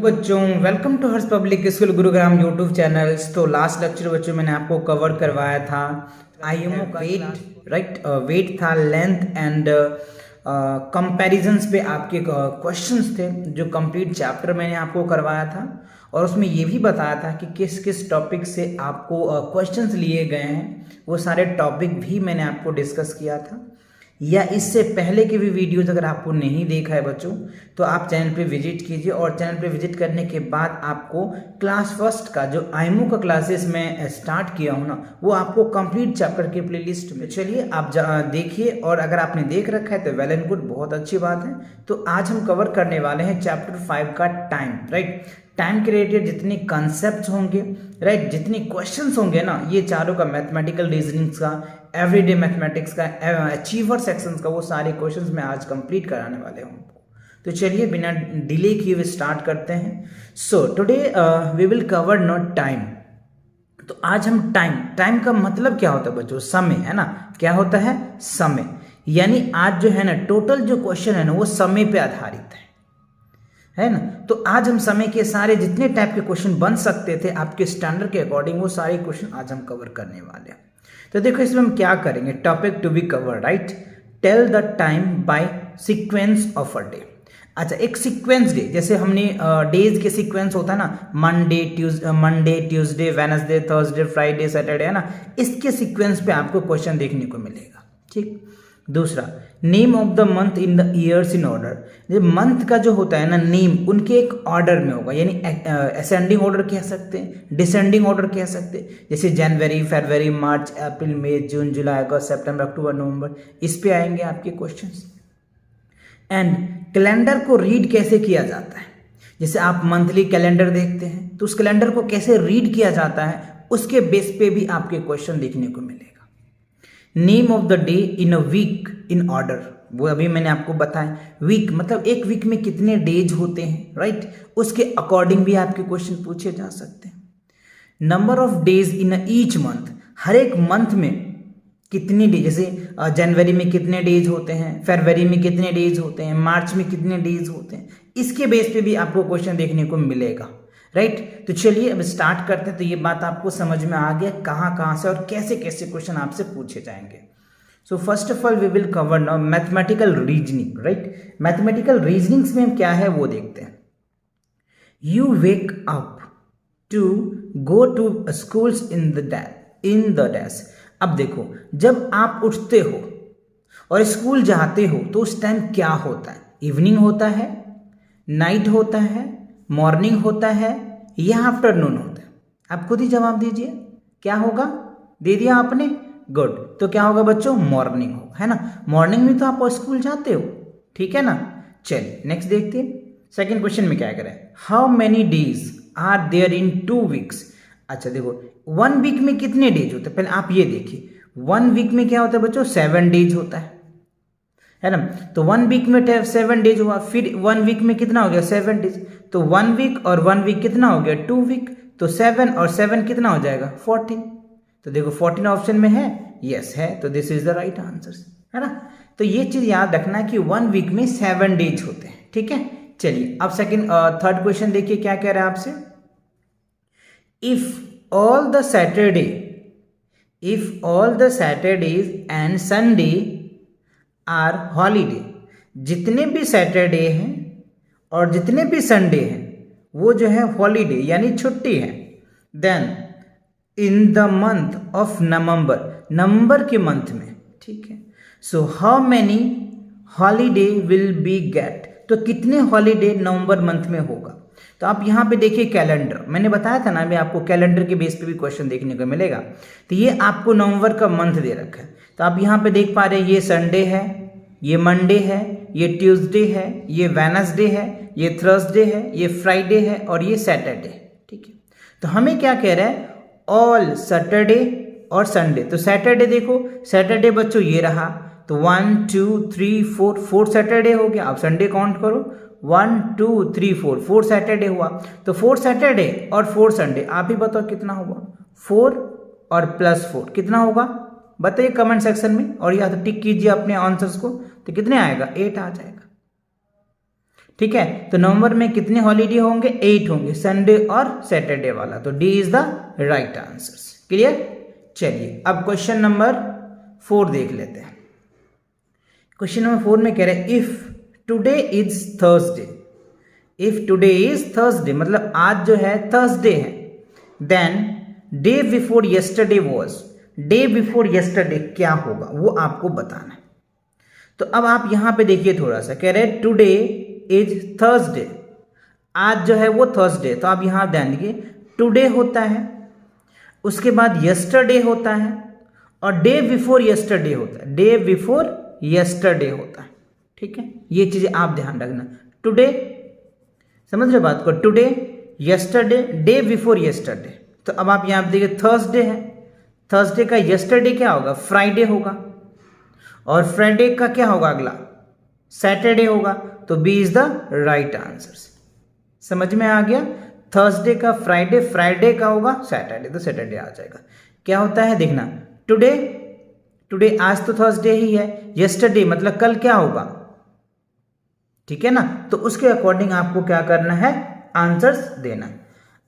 बच्चों welcome to Harsh public school Gurugram YouTube channels. तो last lecture बच्चों मैंने आपको कवर करवाया था आईएमओ का वेट, राइट। वेट था, लेंथ एंड कंपैरिजंस पे आपके क्वेश्चंस थे जो कंप्लीट चैप्टर मैंने आपको करवाया था। और उसमें ये भी बताया था कि किस किस टॉपिक से आपको क्वेश्चंस लिए गए हैं, वो सारे टॉपिक भी मैंने आपको डिस्कस किया था। या इससे पहले के भी वीडियोज अगर आपको नहीं देखा है बच्चों तो आप चैनल पे विजिट कीजिए, और चैनल पे विजिट करने के बाद आपको क्लास फर्स्ट का जो आईएमओ का क्लासेस मैं स्टार्ट किया हूँ ना, वो आपको कंप्लीट चैप्टर के प्लेलिस्ट में चलिए आप देखिए। और अगर आपने देख रखा है तो वेल एंड गुड, बहुत अच्छी बात है। तो आज हम कवर करने वाले हैं चैप्टर 5 का टाइम, राइट। टाइम के रिलेटेड जितने कॉन्सेप्ट्स होंगे, राइट, जितने क्वेश्चंस होंगे ना, ये चारों का मैथमेटिकल रीजनिंग्स का, एवरीडे मैथमेटिक्स का, अचीवर सेक्शंस का, वो सारे क्वेश्चंस मैं आज कंप्लीट कराने वाले हूँ। तो चलिए बिना डिले किए हुए स्टार्ट करते हैं। So today we will cover not time. तो आज हम टाइम का मतलब क्या होता है बच्चों? समय, है ना। क्या होता है? समय। यानी आज जो है ना टोटल जो क्वेश्चन है ना वो समय पे आधारित है ना। तो आज हम समय के सारे जितने टाइप के क्वेश्चन बन सकते थे आपके स्टैंडर्ड के अकॉर्डिंग, वो सारे क्वेश्चन आज हम कवर करने वाले हैं। तो देखो इसमें हम क्या करेंगे, topic to be cover, right. Tell the time by sequence of a day. अच्छा, एक सीक्वेंस डे, जैसे हमने डेज के सीक्वेंस होता है ना, Monday Tuesday Wednesday Thursday Friday Saturday, है ना। इसके सीक्वेंस पे आपको क्वेश्चन देखने को मिलेगा, ठीक। दूसरा, name of the month in the years in order. Month का जो होता है ना नेम, उनके एक ऑर्डर में होगा, यानी असेंडिंग ऑर्डर कह सकते हैं, डिसेंडिंग ऑर्डर कह सकते हैं। जैसे जनवरी, फरवरी, मार्च, अप्रैल, मई, जून, जुलाई, अगस्त, सितंबर, अक्टूबर, नवंबर, इस पे आएंगे आपके क्वेश्चंस। एंड कैलेंडर को रीड कैसे किया जाता है, जैसे आप मंथली कैलेंडर देखते हैं तो उस कैलेंडर को कैसे रीड किया जाता है, उसके बेस पे भी आपके क्वेश्चन देखने को मिलेगा। Name of the day in a week in order, वो अभी मैंने आपको बताया। वीक मतलब एक वीक में कितने डेज होते हैं, राइट, उसके अकॉर्डिंग भी आपके क्वेश्चन पूछे जा सकते हैं। Number of days in each month, हर एक मंथ में कितने डेज, जैसे जनवरी में कितने डेज होते हैं, फरवरी में कितने डेज होते हैं, मार्च में कितने डेज होते हैं, इसके बेस पे भी आपको क्वेश्चन देखने को मिलेगा, राइट। तो चलिए अब स्टार्ट करते हैं। तो ये बात आपको समझ में आ गया कहाँ कहाँ से और कैसे कैसे क्वेश्चन आपसे पूछे जाएंगे। So first of all we will cover now mathematical reasoning, right. Mathematical reasonings में क्या है वो देखते हैं। You wake up to go to schools in the dash. अब देखो, जब आप उठते हो और स्कूल जाते हो तो उस टाइम क्या होता है? इवनिंग होता है, नाइट होता है, मॉर्निंग होता है, या आफ्टरनून होता है? आप खुद ही जवाब दीजिए, क्या होगा? दे दिया आपने, गुड। तो क्या होगा बच्चों? मॉर्निंग होगा, है ना। मॉर्निंग में तो आप स्कूल जाते हो, ठीक है ना। चलिए नेक्स्ट देखते हैं। सेकेंड क्वेश्चन में क्या करें, how many days are there in 2 weeks. अच्छा देखो, 1 वीक में कितने डेज होते हैं, पहले आप ये देखिए। 1 वीक में क्या होता है बच्चों? 7 डेज होता है ना। तो 1 वीक में 7 डेज हुआ, फिर 1 वीक में कितना हो गया? 7 डेज। तो 1 वीक और 1 वीक कितना हो गया? 2 वीक। तो 7 और 7 कितना हो जाएगा? 14। तो देखो 14 ऑप्शन में है, यस है, तो this is the right answer, है ना। तो ये चीज याद रखना कि 1 वीक में 7 डेज होते हैं, ठीक है। चलिए अब थर्ड क्वेश्चन देखिए क्या कह रहा है आपसे। If all the Saturdays and Sunday are holiday, जितने भी सैटरडे हैं और जितने भी संडे हैं वो जो है हॉलीडे यानी छुट्टी है। Then in the month of November के मंथ में, ठीक है। So how many holiday will be get, तो कितने हॉलीडे नवंबर मंथ में होगा? तो आप यहाँ पे देखिए कैलेंडर, मैंने बताया था ना अभी आपको, कैलेंडर के बेस पे भी क्वेश्चन देखने को मिलेगा। तो ये आपको नवंबर का मंथ दे रखा है, तो आप यहाँ पे देख पा रहे हैं ये संडे है, ये मंडे है, ये ट्यूसडे है, ये वेडनेसडे है, ये थर्सडे है, ये फ्राइडे है और ये सैटरडे, ठीक है। तो हमें क्या कह रहा है? ऑल सैटरडे और संडे। तो सैटरडे देखो, सैटरडे बच्चों ये रहा, तो 1 2 3 4 सैटरडे हो गया। अब संडे काउंट करो, 1 2 3 4 सैटरडे हुआ। तो 4 सैटरडे और 4 संडे, आप ही बताओ कितना होगा? 4 और +4 कितना होगा? बताइए कमेंट सेक्शन में, और या तो टिक कीजिए अपने आंसर्स को, तो कितने आएगा? 8 आ जाएगा, ठीक है, तो नवंबर में कितने हॉलीडे होंगे? 8 होंगे, संडे और सैटरडे वाला। तो D is the right answer. Clear? चलिए अब क्वेश्चन नंबर 4 देख लेते हैं। क्वेश्चन नंबर 4 में कह रहे हैं if today is Thursday, if today is Thursday मतलब आज जो है थर्सडे है, then day before yesterday was, day before yesterday क्या होगा वो आपको बताना है। तो अब आप यहां पे देखिए थोड़ा सा, कह रहे हैं टुडे इज थर्सडे, आज जो है वो थर्सडे, तो आप यहां ध्यान दीजिए टुडे होता है, उसके बाद यस्टरडे होता है और डे बिफोर यस्टरडे होता है, डे बिफोर यस्टरडे होता है। ठीक है, ये चीजें आप ध्यान रखना। टुडे, समझ रहे बात को, today, yesterday, day before yesterday. तो अब आप यहां पे देखिए थर्सडे है, थर्सडे का यस्टरडे क्या होगा? फ्राइडे होगा, और फ्राइडे का क्या होगा अगला? सैटरडे होगा। तो B is the right answer. समझ में आ गया? थर्सडे का फ्राइडे, फ्राइडे का होगा सैटरडे, तो सैटरडे आ जाएगा। क्या होता है देखना, टुडे, टुडे आज तो थर्सडे ही है, यस्टरडे मतलब कल क्या होगा? ठीक है ना, तो उसके अकॉर्डिंग आपको क्या करना है? आंसर्स देना।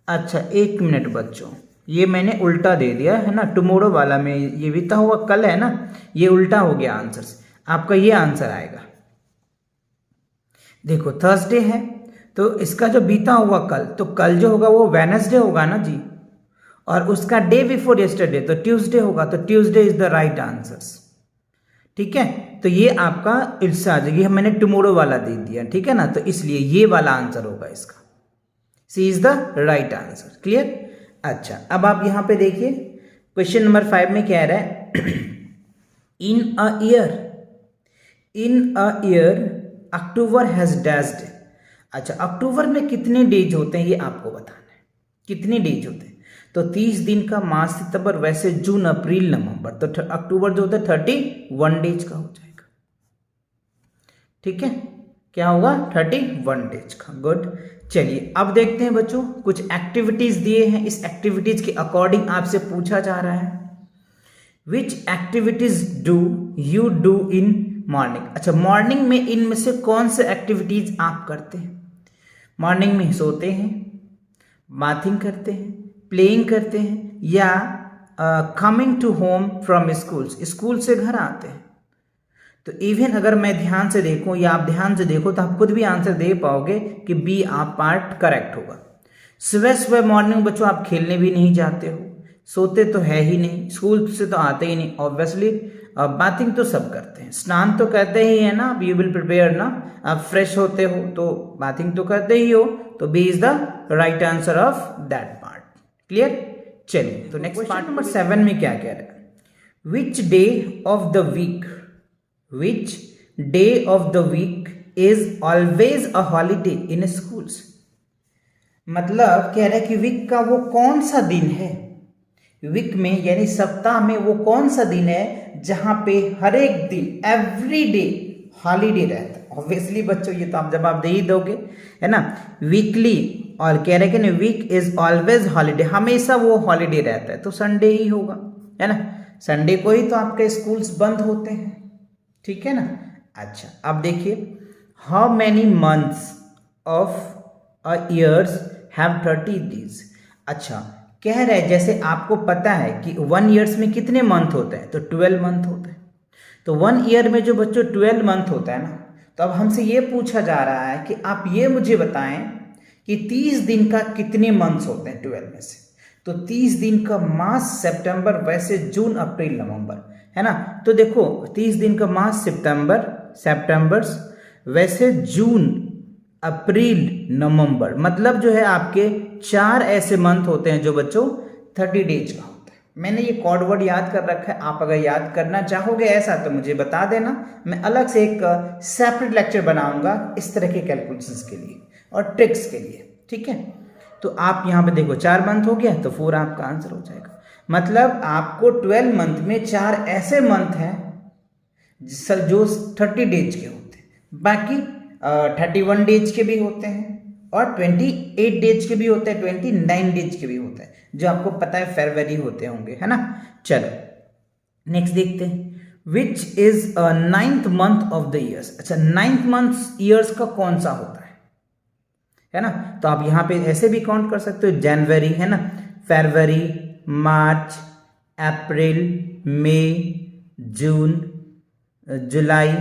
अच्छा एक मिनट बच्चों, ये मैंने उल्टा दे दिया है ना, टुमारो वाला में ये बीता हुआ कल है ना, ये उल्टा हो गया आंसर्स। आपका ये आंसर आएगा, देखो थर्सडे है तो इसका जो बीता हुआ कल, तो कल जो होगा वो वेडनेसडे होगा ना जी, और उसका डे बिफोर यस्टरडे तो ट्यूसडे होगा, तो Tuesday is the right answers. ठीक है, तो ये आपका इससे आ जाएगी, मैंने टुमारो वाला दे दिया, ठीक है ना, तो इसलिए ये वाला आंसर होगा इसका, C is the right answer. Clear? अच्छा अब आप यहां पे देखिए क्वेश्चन नंबर 5 में क्या रहा है in a year, in a year October has dashed. अच्छा अक्टूबर में कितने डेज होते हैं ये आपको बताना है, कितने डेज होते हैं? तो 30 दिन का, मार्च सितंबर, वैसे जून अप्रैल नवंबर, तो अक्टूबर जो होता है 31 डेज का हो जाएगा। ठीक है, क्या होगा? 31 डेज का। गुड, चलिए अब देखते हैं बच्चों, कुछ एक्टिविटीज दिए हैं, इस एक्टिविटीज के अकॉर्डिंग आपसे पूछा जा रहा है which activities do you do in morning. अच्छा मॉर्निंग में इनमें से कौन से एक्टिविटीज आप करते हैं? मॉर्निंग में सोते हैं, बाथिंग करते हैं, प्लेइंग करते हैं, या coming to home from schools, school से घर आते हैं। तो इवन अगर मैं ध्यान से देखूं या आप ध्यान से देखो तो आप खुद भी आंसर दे पाओगे कि बी आप पार्ट करेक्ट होगा। सुबह सुबह मॉर्निंग बच्चों आप खेलने भी नहीं जाते हो, सोते तो है ही नहीं, स्कूल से तो आते ही नहीं ऑब्वियसली, बाथिंग तो सब करते हैं, स्नान तो करते ही है ना, यू विल प्रिपेयर ना, आप फ्रेश होते हो तो बाथिंग तो करते ही हो, तो B is the right answer of that part. Clear? चलिए तो नेक्स्ट पार्ट नंबर 7 में क्या कह रहा है, which day of the week, which day of the week is always a holiday in schools. मतलब कह रहा है कि वीक का वो कौन सा दिन है, वीक में यानी सप्ताह में वो कौन सा दिन है जहां पे हर एक दिन एवरी डे हॉलीडे रहता है। ऑब्वियसली बच्चों ये तो आप जवाब दे ही दोगे, है ना, वीकली, और कह रहे कि वीक इज ऑलवेज हॉलीडे, हमेशा वो हॉलीडे रहता है, तो संडे ही होगा, है ना, संडे को ही तो आपके स्कूल्स बंद होते हैं। ठीक है ना। अच्छा अब देखिए, how many months of a years have 30 days. अच्छा कह रहे जैसे आपको पता है कि 1 ईयर्स में कितने मंथ होते हैं, तो 12 मंथ होते हैं, तो 1 ईयर में जो बच्चों 12 मंथ होता है ना, तो अब हमसे ये पूछा जा रहा है कि आप ये मुझे बताएं कि 30 दिन का कितने मंथ्स होते हैं 12 में से। तो 30 दिन का मार्च सितंबर, वैसे जून अप्रैल नवंबर, है ना, तो देखो 30 दिन का मार्च सितंबर, वैसे जून अप्रैल नवंबर, मतलब जो है आपके 4 ऐसे मंथ होते हैं जो बच्चों 30 डेज का होता है। मैंने ये कोड वर्ड याद कर रखा है, आप अगर याद करना चाहोगे ऐसा तो मुझे बता देना, मैं अलग से एक सेपरेट लेक्चर बनाऊंगा इस तरह के कैलकुलेशंस के लिए और ट्रिक्स के लिए। ठीक है, तो आप यहाँ पे देखो 4 मंथ हो गया, तो 4 आपका आंसर हो जाएगा। मतलब आपको 12 मंथ में 4 ऐसे मंथ हैं जो 30 डेज के होते हैं, बाकी 31 डेज के भी होते हैं और 28 डेज के भी होते हैं, 29 डेज के भी होते हैं, जो आपको पता है फरवरी होते होंगे, है ना। चलो नेक्स्ट देखते हैं, which is 9th month of the years. अच्छा 9th मंथ ईयर्स का कौन सा होता है, है ना। तो आप यहाँ पे ऐसे भी काउंट कर सकते हो, जनवरी है ना, फरवरी, मार्च, अप्रैल, मई, जून, जुलाई,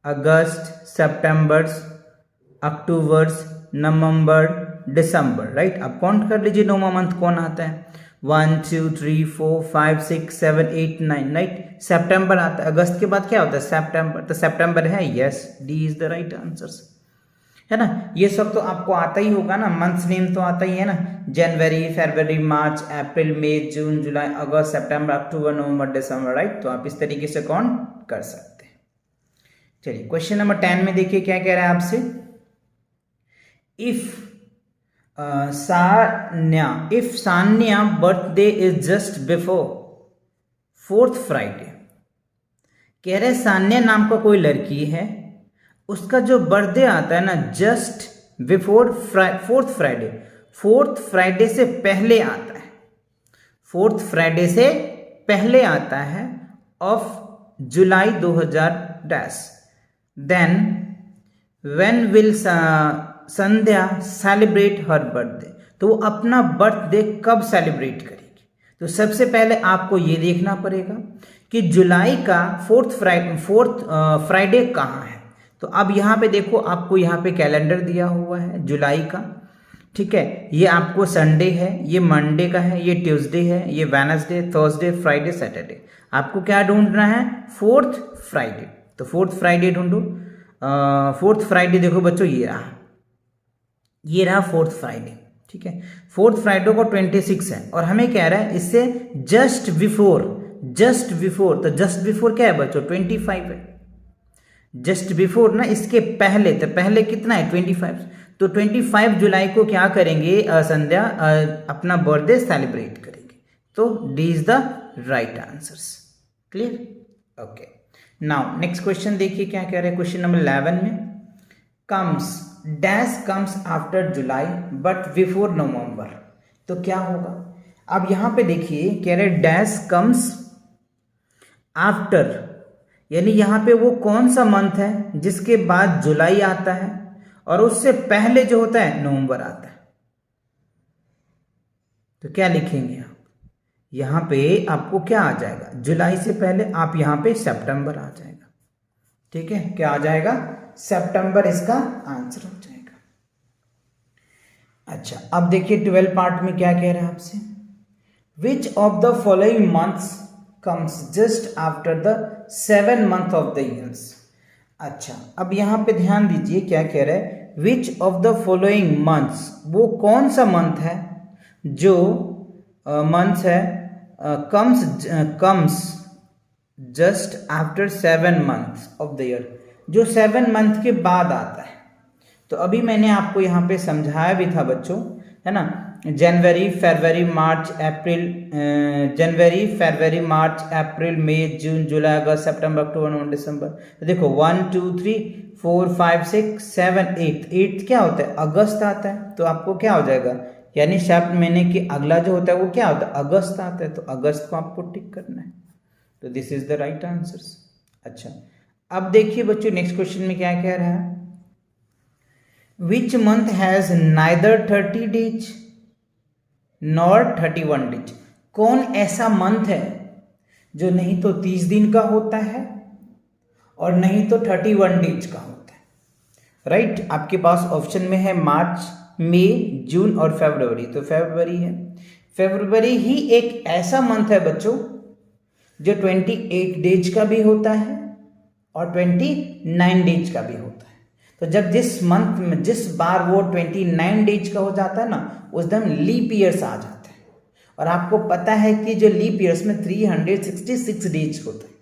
अगस्त, सितंबर, अक्टूबर, नवंबर, दिसंबर, राइट। अब काउंट कर लीजिए नौवां मंथ कौन आता है, 1 2 3 4 5 6 7 8 9, राइट। सितंबर आता है, अगस्त के बाद क्या होता है, सितंबर, तो सितंबर है, yes, D is the right answer, है ना। ये सब तो आपको आता ही होगा ना, मंथ्स नेम तो आता ही है ना, जनवरी, फरवरी, मार्च, अप्रैल, मई, जून, जुलाई, अगस्त, सितंबर, अक्टूबर, नवंबर, दिसंबर, राइट। तो आप इस तरीके से काउंट कर सकते हैं। चलिए क्वेश्चन नंबर 10 में देखिए क्या कह रहा है आपसे, if Sanya birthday is just before 4th Friday, कह रहे सान्या नाम का कोई लड़की है, उसका जो बर्थडे आता है ना just before 4th Friday, 4th Friday से पहले आता है, 4th फ्राइडे से पहले आता है of July 2010, then when will Sandhya celebrate her birthday, तो वो अपना बर्थडे कब सेलिब्रेट करेगी। तो सबसे पहले आपको ये देखना पड़ेगा कि जुलाई का 4th फ्राइडे कहाँ है। तो अब यहाँ पे देखो, आपको यहाँ पे कैलेंडर दिया हुआ है जुलाई का, ठीक है। ये आपको संडे है, ये मंडे का है, ये ट्यूसडे है, ये वेडनेसडे, थर्सडे, फ्राइडे, सैटरडे। आपको क्या ढूंढना है, 4th फ्राइडे। तो 4th फ्राइडे ढूंढो। 4th फ्राइडे देखो बच्चों, ये रहा 4th फ्राइडे, ठीक है। 4th फ्राइडे को 26 है और हमें कह रहा है इससे जस्ट बिफोर, तो जस्ट बिफोर क्या है बच्चों, 25 है। जस्ट बिफोर ना, इसके पहले, तो पहले कितना है, 25। तो 25 जुलाई को क्या करेंगे, संध्या अपना बर्थडे सेलिब्रेट करेंगे। तो D is the right answer, clear, okay. Now next question देखिए क्या कह रहे हैं, क्वेश्चन नंबर 11 में, comes dash comes after July but before November, तो क्या होगा। अब यहां पे देखिए कह रहे डैश कम्स आफ्टर, यानी यहां पे वो कौन सा मंथ है जिसके बाद जुलाई आता है और उससे पहले जो होता है नवंबर आता है। तो क्या लिखेंगे आप, यहां पे आपको क्या आ जाएगा, जुलाई से पहले आप यहां पे सितंबर आ जाएगा, ठीक है। क्या आ जाएगा, सितंबर इसका आंसर हो जाएगा। अच्छा अब देखिए 12 पार्ट में क्या कह रहा है आपसे, which of the following months comes just after the 7 month of the years. अच्छा अब यहां पे ध्यान दीजिए क्या कह रहा है, which of the following months, वो कौन सा मंथ है जो मंथ्स है comes just after 7 months of the year, जो 7 मंथ के बाद आता है। तो अभी मैंने आपको यहाँ पे समझाया भी था बच्चों, है ना, जनवरी, फरवरी, मार्च, अप्रैल, मई, जून, जुलाई, अगस्त, सितंबर, अक्टूबर, नवंबर, दिसंबर। तो देखो 1 2 3 4 5 6 7 8 क्या होता है, अगस्त आता है। तो आपको क्या हो जाएगा, यानी 7 महीने के अगला जो होता है वो क्या होता है, अगस्त आता है। तो अगस्त को आपको टिक करना है। तो this is the right answer. अच्छा अब देखिए बच्चों नेक्स्ट क्वेश्चन में क्या कह रहा है, which month has neither 30 days nor 31 days. कौन ऐसा मंथ है जो नहीं तो 30 दिन का होता है और नहीं तो 31 डेज का होता है, राइट। आपके पास ऑप्शन में है मार्च, मई, जून और फरवरी। तो फरवरी है, फरवरी ही एक ऐसा मंथ है बच्चों जो 28 डेज का भी होता है और 29 डेज का भी होता है। तो जब जिस मंथ में जिस बार वो 29 डेज का हो जाता है ना, उस दिन लीप ईयर्स आ जाते हैं। और आपको पता है कि जो लीप ईयर्स में 366 डेज होते हैं,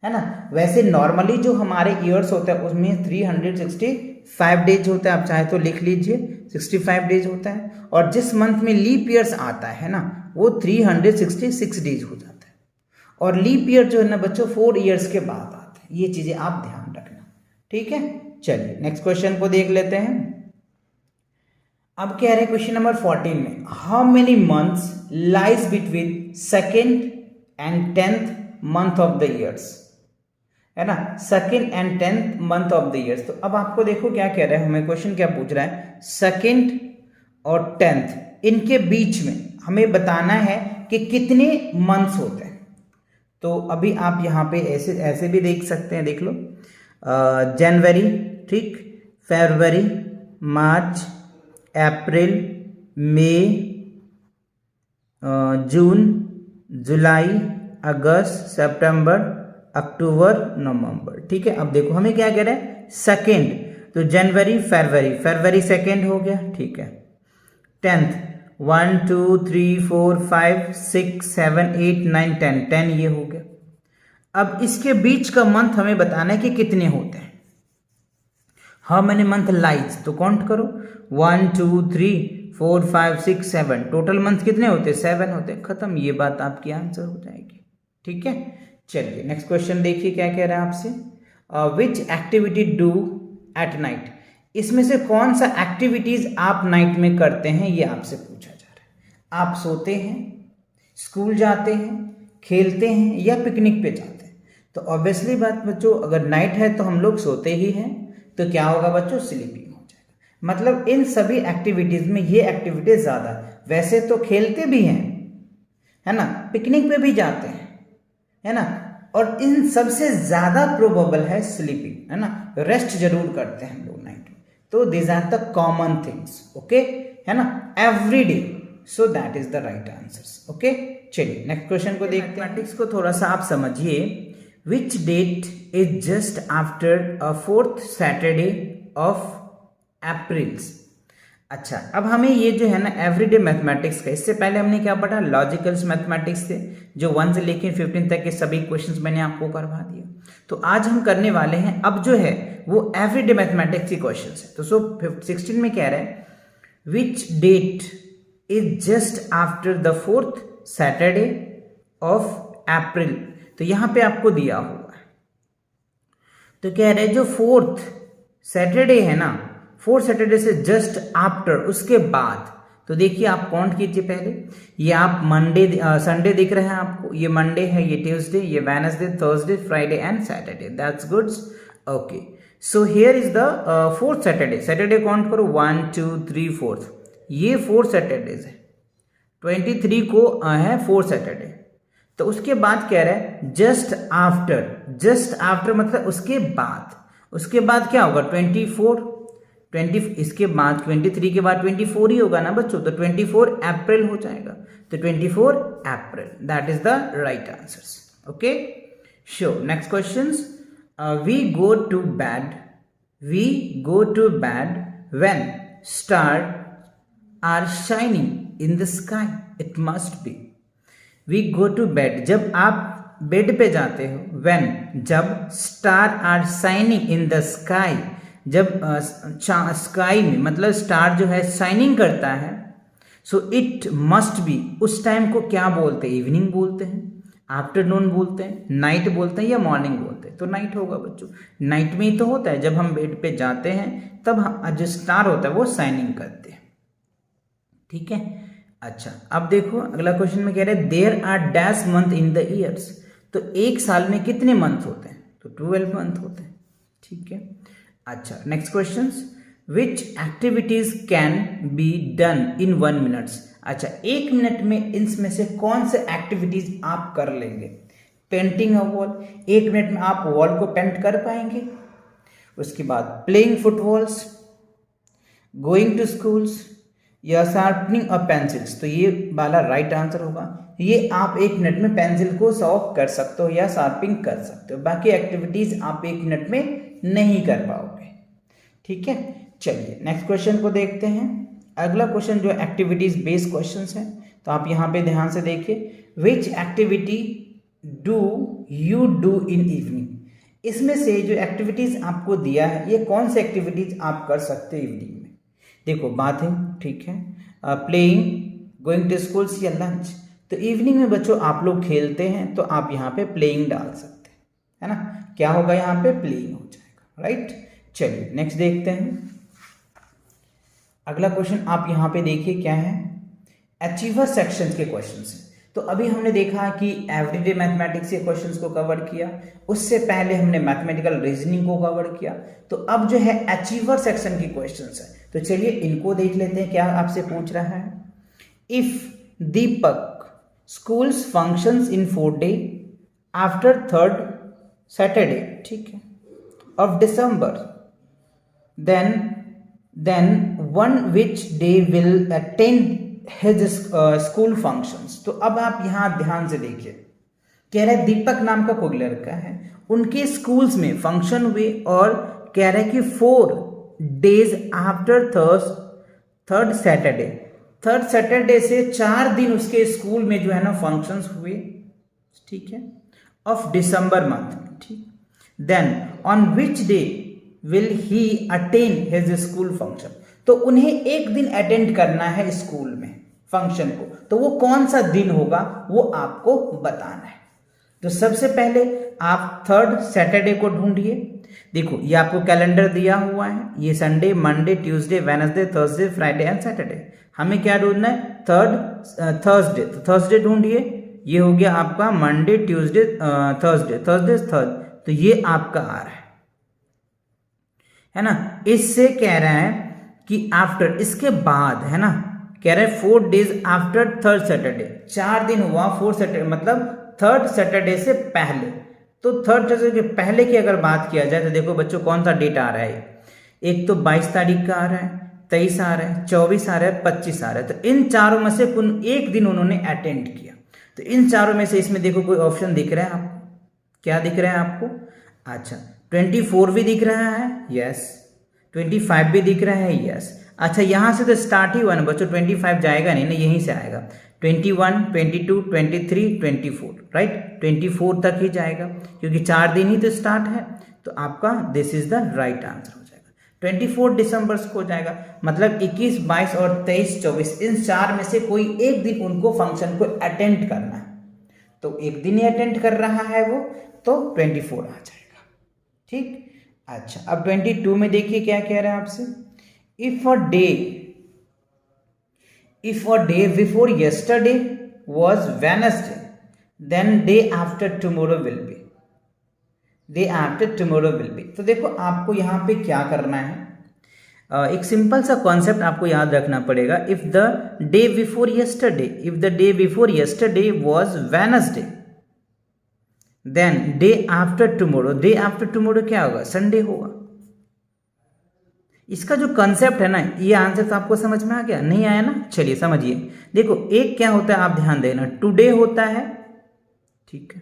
है ना। वैसे नॉर्मली जो हमारे ईयर्स होते हैं उसमें 365 डेज होता है, आप चाहे तो लिख लीजिए 65 डेज होता है। और जिस मंथ में लीप ईयर्स आता है ना, वो 366 डेज हो जाता है। और लीप ईयर जो है ना बच्चों 4 ईयर्स के बाद आता है। ये चीजें आप ध्यान रखना, ठीक है। चलिए नेक्स्ट क्वेश्चन को देख लेते हैं। अब कह रहे क्वेश्चन नंबर 14 में, how many months lies between 2nd and 10th month of the years. है ना, second and 10th month of the year. तो अब आपको देखो क्या कह रहा है, हमें क्वेश्चन क्या पूछ रहा है, सेकेंड और 10th इनके बीच में हमें बताना है कि कितने मंथ्स होते हैं। तो अभी आप यहाँ पे ऐसे ऐसे भी देख सकते हैं, देख लो, जनवरी, ठीक, फरवरी, मार्च, अप्रैल, मई, जून, जुलाई, अगस्त, सितंबर, अक्टूबर, नवंबर। ठीक है, अब देखो हमें क्या कह रहा है, सेकेंड, तो जनवरी, फरवरी, फरवरी सेकेंड हो गया, ठीक है। 10th 1 2 3 4 5 6 7 8 9 10, 10 ये हो गया। अब इसके बीच का मंथ हमें बताना है कि कितने होते हैं। हाउ मेनी मंथ लाइज, तो काउंट करो, 1 2 3 4 5 6 7, टोटल मंथ कितने होते हैं, 7 होते हैं, खत्म, ये बात आपकी आंसर हो जाएगी। ठीक है, चलिए नेक्स्ट क्वेश्चन देखिए क्या कह रहा है आपसे, विच एक्टिविटी डू एट नाइट, इसमें से कौन सा एक्टिविटीज आप नाइट में करते हैं, ये आपसे पूछा जा रहा है। आप सोते हैं, स्कूल जाते हैं, खेलते हैं या पिकनिक पे जाते हैं। तो ऑब्वियसली बात बच्चों, अगर नाइट है तो हम लोग सोते ही हैं, तो क्या होगा बच्चों, स्लीपिंग हो जाएगा। मतलब इन सभी एक्टिविटीज में ये एक्टिविटीज ज्यादा है। वैसे तो खेलते भी हैं, है ना, पिकनिक पे भी जाते हैं, है ना, और इन सबसे ज्यादा प्रोबेबल है स्लीपिंग, है ना, रेस्ट जरूर करते हैं हम लोग नाइट में। तो this are the common things, okay, है ना, every day, so that is the right answers. Okay, चलिए नेक्स्ट क्वेश्चन को देखते हैं। मैथमेटिक्स को थोड़ा सा आप समझिए, which date is just after a 4th Saturday of April. अच्छा, अब हमें ये जो है ना एवरीडे मैथमेटिक्स का, इससे पहले हमने क्या पढ़ा, लॉजिकल्स मैथमेटिक्स थे, जो 1 से लेकर 15 तक के सभी क्वेश्चंस मैंने आपको करवा दिए। तो आज हम करने वाले हैं अब जो है वो एवरीडे मैथमेटिक्स के क्वेश्चंस है। तो 16 में कह रहा है, which date is just after the 4th Saturday of April. तो यहां पे आपको दिया हुआ है, तो कह रहे हैं जो 4th सैटरडे है ना, 4th सैटरडे से जस्ट आफ्टर, उसके बाद। तो देखिए आप काउंट कीजिए पहले, ये आप मंडे संडे दिख रहे हैं आपको, ये मंडे है, ये ट्यूसडे, ये Wednesday, Thursday, Friday and Saturday, that's good. Okay, so here is the 4th Saturday, Saturday count करो, 1 2 3 4, ये 4 सैटरडेज है, 23 को है 4th सैटरडे। तो उसके बाद कह रहा है जस्ट आफ्टर, जस्ट आफ्टर मतलब उसके बाद, उसके बाद क्या होगा, 20, इसके बाद 23 के बाद 24 ही होगा ना बच्चों, तो 24 अप्रैल हो जाएगा। तो 24 April, that is the right answers. Okay, sure. Next questions, we go to bed when star are shining in the sky, it must be. We go to bed, जब आप बेड पे जाते हो, व्हेन जब, star are shining in the sky, जब sky में मतलब star जो है शाइनिंग करता है, सो इट मस्ट बी, उस टाइम को क्या बोलते हैं, इवनिंग बोलते हैं, आफ्टरनून बोलते हैं, नाइट बोलते हैं या मॉर्निंग बोलते हैं। तो नाइट होगा बच्चों, नाइट में ही तो होता है, जब हम बेड पे जाते हैं तब जो स्टार होता है वो शाइनिंग करते हैं। ठीक है, अच्छा अब देखो अगला क्वेश्चन में कह रहे हैं, there are dash month in the years. तो एक साल में कितने मंथ होते हैं, तो 12 मंथ होते हैं। ठीक है, अच्छा next question, which activities can be done in 1 minute. अच्छा, 1 मिनट में इनमें से कौन से एक्टिविटीज आप कर लेंगे, पेंटिंग अ वॉल, 1 मिनट में आप वॉल को पेंट कर पाएंगे। उसके बाद playing footballs, going to schools या शार्पनिंग अ पेंसिल्स। तो ये वाला राइट आंसर होगा, ये आप 1 मिनट में पेंसिल को सॉल्व कर सकते हो या शार्पिंग कर सकते हो, बाकी एक्टिविटीज आप 1 मिनट में नहीं कर पाओगे। ठीक है, चलिए नेक्स्ट क्वेश्चन को देखते हैं। अगला क्वेश्चन जो एक्टिविटीज बेस्ड क्वेश्चंस है, तो आप यहाँ पे ध्यान से देखिए, which activity do you do in evening. इसमें से जो एक्टिविटीज आपको दिया है, ये कौन सी एक्टिविटीज आप कर सकते हो इवनिंग में। देखो बाथिंग, ठीक है, प्लेइंग, गोइंग टू स्कूल्स या लंच। तो इवनिंग में बच्चों आप लोग खेलते हैं, तो आप यहाँ पे प्लेइंग डाल सकते हैं, है ना, क्या होगा यहाँ पे, प्लेइंग हो जाएगा। राइट, चलिए नेक्स्ट देखते हैं। अगला क्वेश्चन आप यहाँ पे देखिए क्या है, अचीवर सेक्शन के क्वेश्चन है। तो अभी हमने देखा कि एवरीडे मैथमेटिक्स के क्वेश्चंस को कवर किया, उससे पहले हमने मैथमेटिकल रीजनिंग को कवर किया। तो अब जो है अचीवर सेक्शन की क्वेश्चंस है, तो चलिए इनको देख लेते हैं। क्या आपसे पूछ रहा है, if Deepak schools functions in 4 day after 3rd Saturday, ठीक है, of December, then one which day will attend his school functions। तो अब आप यहां ध्यान से देखिए, कह रहे दीपक नाम का कोई लड़का है, उनके स्कूल्स में फंक्शन हुए और कह रहे कि 4 days after 3rd Saturday, 3rd Saturday से 4 दिन उसके स्कूल में जो है ना फंक्शंस हुए, ठीक है, ऑफ डिसम्बर मंथ में, ठीक। Then on which day will he attend his school function, तो उन्हें एक दिन अटेंड करना है स्कूल में फंक्शन को, तो वो कौन सा दिन होगा वो आपको बताना है। तो सबसे पहले आप 3rd Saturday को ढूंढिए। देखो ये आपको कैलेंडर दिया हुआ है, ये Sunday, Monday, Tuesday, Wednesday, Thursday, Friday and Saturday. हमें क्या ढूंढना है, थर्सडे, तो थर्सडे ढूंढिए। ये हो गया आपका Monday, Tuesday, Thursday, Thursday third, तो ये आपका आ रहा है ना। इससे कह रहा है कि आफ्टर, इसके बाद है ना, कह रहा है 4 days आफ्टर 3rd Saturday, 4 दिन हुआ 4 Saturday, मतलब 3rd Saturday से पहले। तो 3rd Saturday के पहले की अगर बात किया जाए तो देखो बच्चों कौन सा डेट आ रहा है, एक तो 22 तारीख का आ रहा है, 23 आ रहा है, 24 आ रहा है, 25 आ रहा है। तो इन चारों में से एक दिन उन्होंने अटेंड किया, तो इन चारों में से इसमें देखो कोई ऑप्शन दिख रहा है आपको, क्या दिख रहा है आपको, अच्छा 24 भी दिख रहा है, यस, 25 भी दिख रहा है, यस। अच्छा यहां से तो स्टार्ट ही हुआ ना बच्चों, 25 जाएगा नहीं ना, यहीं से आएगा 21, 22, 23, 24, राइट, 24 तक ही जाएगा क्योंकि 4 दिन ही तो स्टार्ट है। तो आपका this is the right answer हो जाएगा, 24 दिसंबर को हो जाएगा। मतलब 21, 22 और 23, 24 इन 4 में से कोई एक दिन उनको फंक्शन को अटेंड करना है, तो एक दिन ही अटेंड कर रहा है वो, तो 24 आ जाएगा, ठीक। अच्छा अब 22 में देखिए क्या कह रहा है आपसे, if a day before yesterday was Wednesday, then day after tomorrow will be, day after tomorrow will be। तो देखो आपको यहाँ पे क्या करना है, एक सिंपल सा कॉन्सेप्ट आपको याद रखना पड़ेगा। If the day before yesterday was Wednesday, then day after tomorrow क्या होगा, संडे होगा। इसका जो कंसेप्ट है ना, ये आंसर तो आपको समझ में आ गया, नहीं आया ना, चलिए समझिए। देखो एक क्या होता है आप ध्यान देना, टुडे होता है, ठीक है।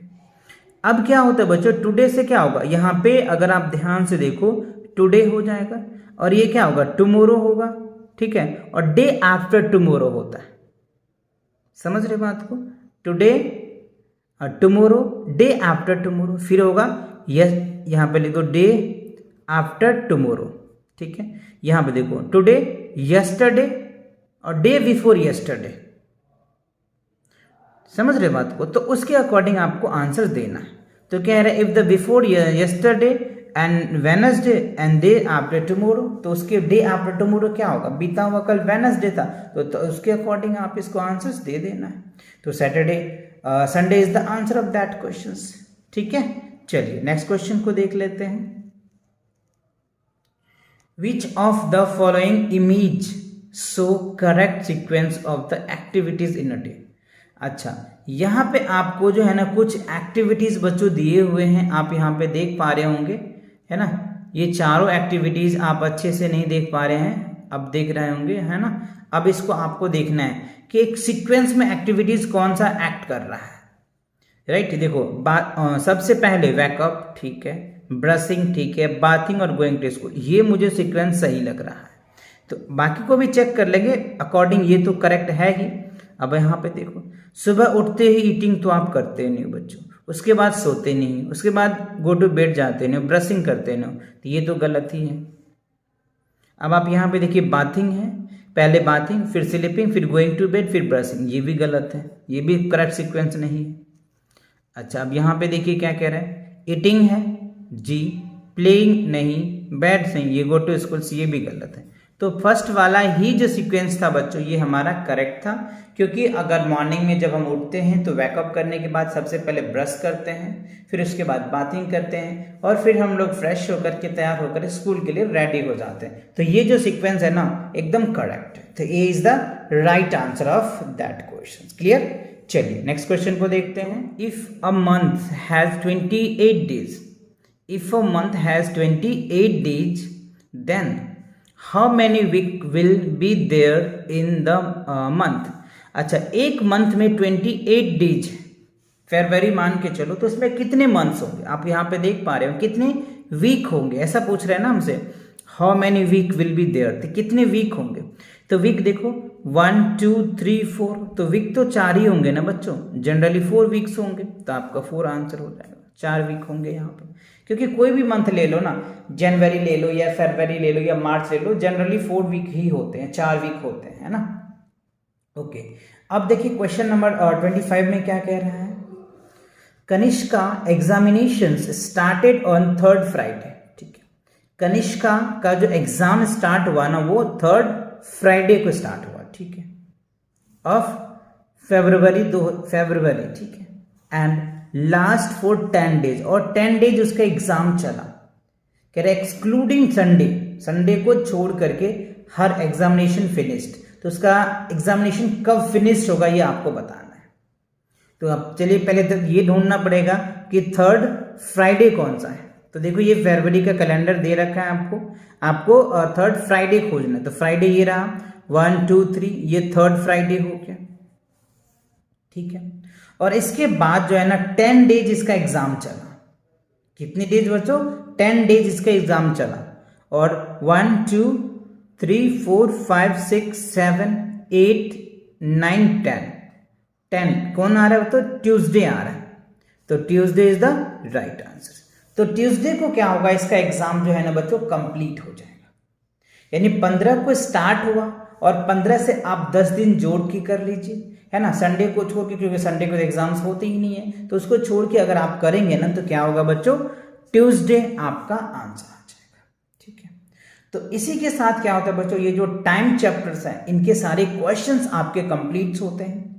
अब क्या होता है बच्चों, टुडे से क्या होगा, यहाँ पे अगर आप ध्यान से देखो टुडे हो जाएगा, और ये क्या होगा, टुमोरो होगा, ठीक है। और डे आफ्टर टुमोरो होता है, समझ रहे बात को, today tomorrow, day after tomorrow, फिर होगा यस, यहाँ पे लिखो डे आफ्टर टुमोरो, ठीक है। यहां पे देखो टुडे, यस्टरडे और डे बिफोर यस्टरडे, समझ रहे बात को, तो उसके अकॉर्डिंग आपको आंसर देना है। तो कह रहे if the before yesterday and Wednesday and day after tomorrow, तो उसके डे आफ्टर टुमारो क्या होगा, बीता हुआ कल वेनसडे था, तो उसके अकॉर्डिंग आप इसको आंसर्स दे देना है। तो Saturday Sunday is the answer of that question, ठीक है। चलिए नेक्स्ट क्वेश्चन को देख लेते हैं। Which of the following image show correct sequence of the activities in a day? अच्छा यहाँ पे आपको जो है ना कुछ एक्टिविटीज बच्चों दिए हुए हैं, आप यहाँ पे देख पा रहे होंगे, है ना। ये चारों एक्टिविटीज आप अच्छे से नहीं देख पा रहे हैं, अब देख रहे होंगे, है ना। अब इसको आपको देखना है कि एक सीक्वेंस में एक्टिविटीज कौन सा एक्ट कर रहा है, राइट। देखो सबसे पहले वेकअप, ठीक है, ब्रशिंग, ठीक है, बाथिंग और गोइंग टू स्कूल, ये मुझे सीक्वेंस सही लग रहा है। तो बाकी को भी चेक कर लेंगे अकॉर्डिंग, ये तो करेक्ट है ही। अब यहाँ पे देखो सुबह उठते ही ईटिंग तो आप करते नहीं हो बच्चों, उसके बाद सोते नहीं, उसके बाद गो टू बेड जाते नहीं, ब्रशिंग करते नहीं, तो ये तो गलत ही है। अब आप यहाँ पे देखिए बाथिंग है, पहले बाथिंग, फिर स्लीपिंग, फिर गोइंग टू बेड, फिर ब्रशिंग, ये भी गलत है, ये भी करेक्ट सीक्वेंस नहीं है। अच्छा अब यहाँ पे देखिए क्या कह रहा है, ईटिंग है जी, प्लेइंग नहीं, बैड नहीं, ये गो टू स्कूल, ये भी गलत है। तो फर्स्ट वाला ही जो सीक्वेंस था बच्चों ये हमारा करेक्ट था, क्योंकि अगर मॉर्निंग में जब हम उठते हैं तो वेकअप करने के बाद सबसे पहले ब्रश करते हैं, फिर उसके बाद बाथिंग करते हैं और फिर हम लोग फ्रेश होकर के तैयार होकर स्कूल के लिए रेडी हो जाते हैं। तो ये जो सीक्वेंस है ना एकदम करेक्ट है। तो A is the right answer of that question. Clear? चलिए नेक्स्ट क्वेश्चन को देखते हैं। If a month has 28 days, if a month has 28 days then how many week will be there in the month. अच्छा, एक month में 28 days फरवरी मान के चलो, तो उसमें कितने मंथ्स होंगे? आप यहाँ पे देख पा रहे हो कितने वीक होंगे, ऐसा पूछ रहे हैं ना हमसे। How many week will be there, तो कितने वीक होंगे? तो वीक देखो 1 2 3 4, तो वीक तो 4 ही होंगे ना बच्चों, जनरली 4 वीक्स होंगे, तो आपका 4 आंसर हो जाएगा। 4 वीक होंगे यहाँ पे, क्योंकि कोई भी मंथ ले लो ना, जनवरी ले लो या फरवरी ले लो या मार्च ले लो, जनरली 4 वीक ही होते हैं, 4 वीक होते हैं, है ना। ओके, अब देखिए क्वेश्चन नंबर 25 में क्या कह रहा है। Kanishka examinations started on 3rd Friday. ठीक है, कनिष्का का जो एग्जाम स्टार्ट हुआ ना वो 3rd फ्राइडे को स्टार्ट हुआ। ठीक है, ऑफ फरवरी, ठीक है, एंड लास्ट फॉर 10 डेज, और 10 डेज उसका एग्जाम चला। कह रहे एक्सक्लूडिंग संडे, संडे को छोड़ करके हर एग्जामिनेशन फिनिश्ड। तो उसका एग्जामिनेशन कब फिनिश होगा ये आपको बताना है। तो अब चलिए पहले तो ये ढूंढना पड़ेगा कि 3rd फ्राइडे कौन सा है। तो देखो ये फरवरी का कैलेंडर दे रखा है आपको 3rd फ्राइडे खोजना है। तो फ्राइडे ये रहा 1 2 3, ये 3rd फ्राइडे हो गया। ठीक है, और इसके बाद जो है ना 10 डेज इसका एग्जाम चला। कितने डेज बच्चों? 10 डेज इसका एग्जाम चला, और 1 2 3 4 5 6 7 8 9 10 कौन आ रहा है? तो ट्यूसडे आ रहा है। तो Tuesday is the right answer. तो ट्यूसडे को क्या होगा, इसका एग्जाम जो है ना बच्चों कंप्लीट हो जाएगा। यानी 15 को स्टार्ट हुआ और 15 से आप 10 दिन जोड़ के कर लीजिए, है ना। संडे को छोड़ के, क्योंकि संडे को एग्जाम्स होते ही नहीं है, तो उसको छोड़ के अगर आप करेंगे ना तो क्या होगा बच्चों, ट्यूसडे आपका आंसर आ जाएगा। ठीक है, तो इसी के साथ क्या होता है बच्चों, ये जो टाइम चैप्टर्स हैं इनके सारे क्वेश्चंस आपके कंप्लीट होते हैं।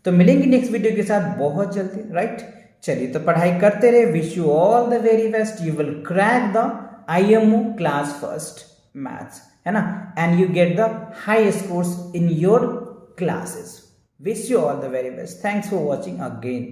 तो मिलेंगे नेक्स्ट वीडियो के साथ बहुत जल्दी, राइट। चलिए तो पढ़ाई करते रहे। Wish you all the very best. You will crack the IMO class first maths, है ना, and you get the high scores in your classes. Wish you all the very best. Thanks for watching again.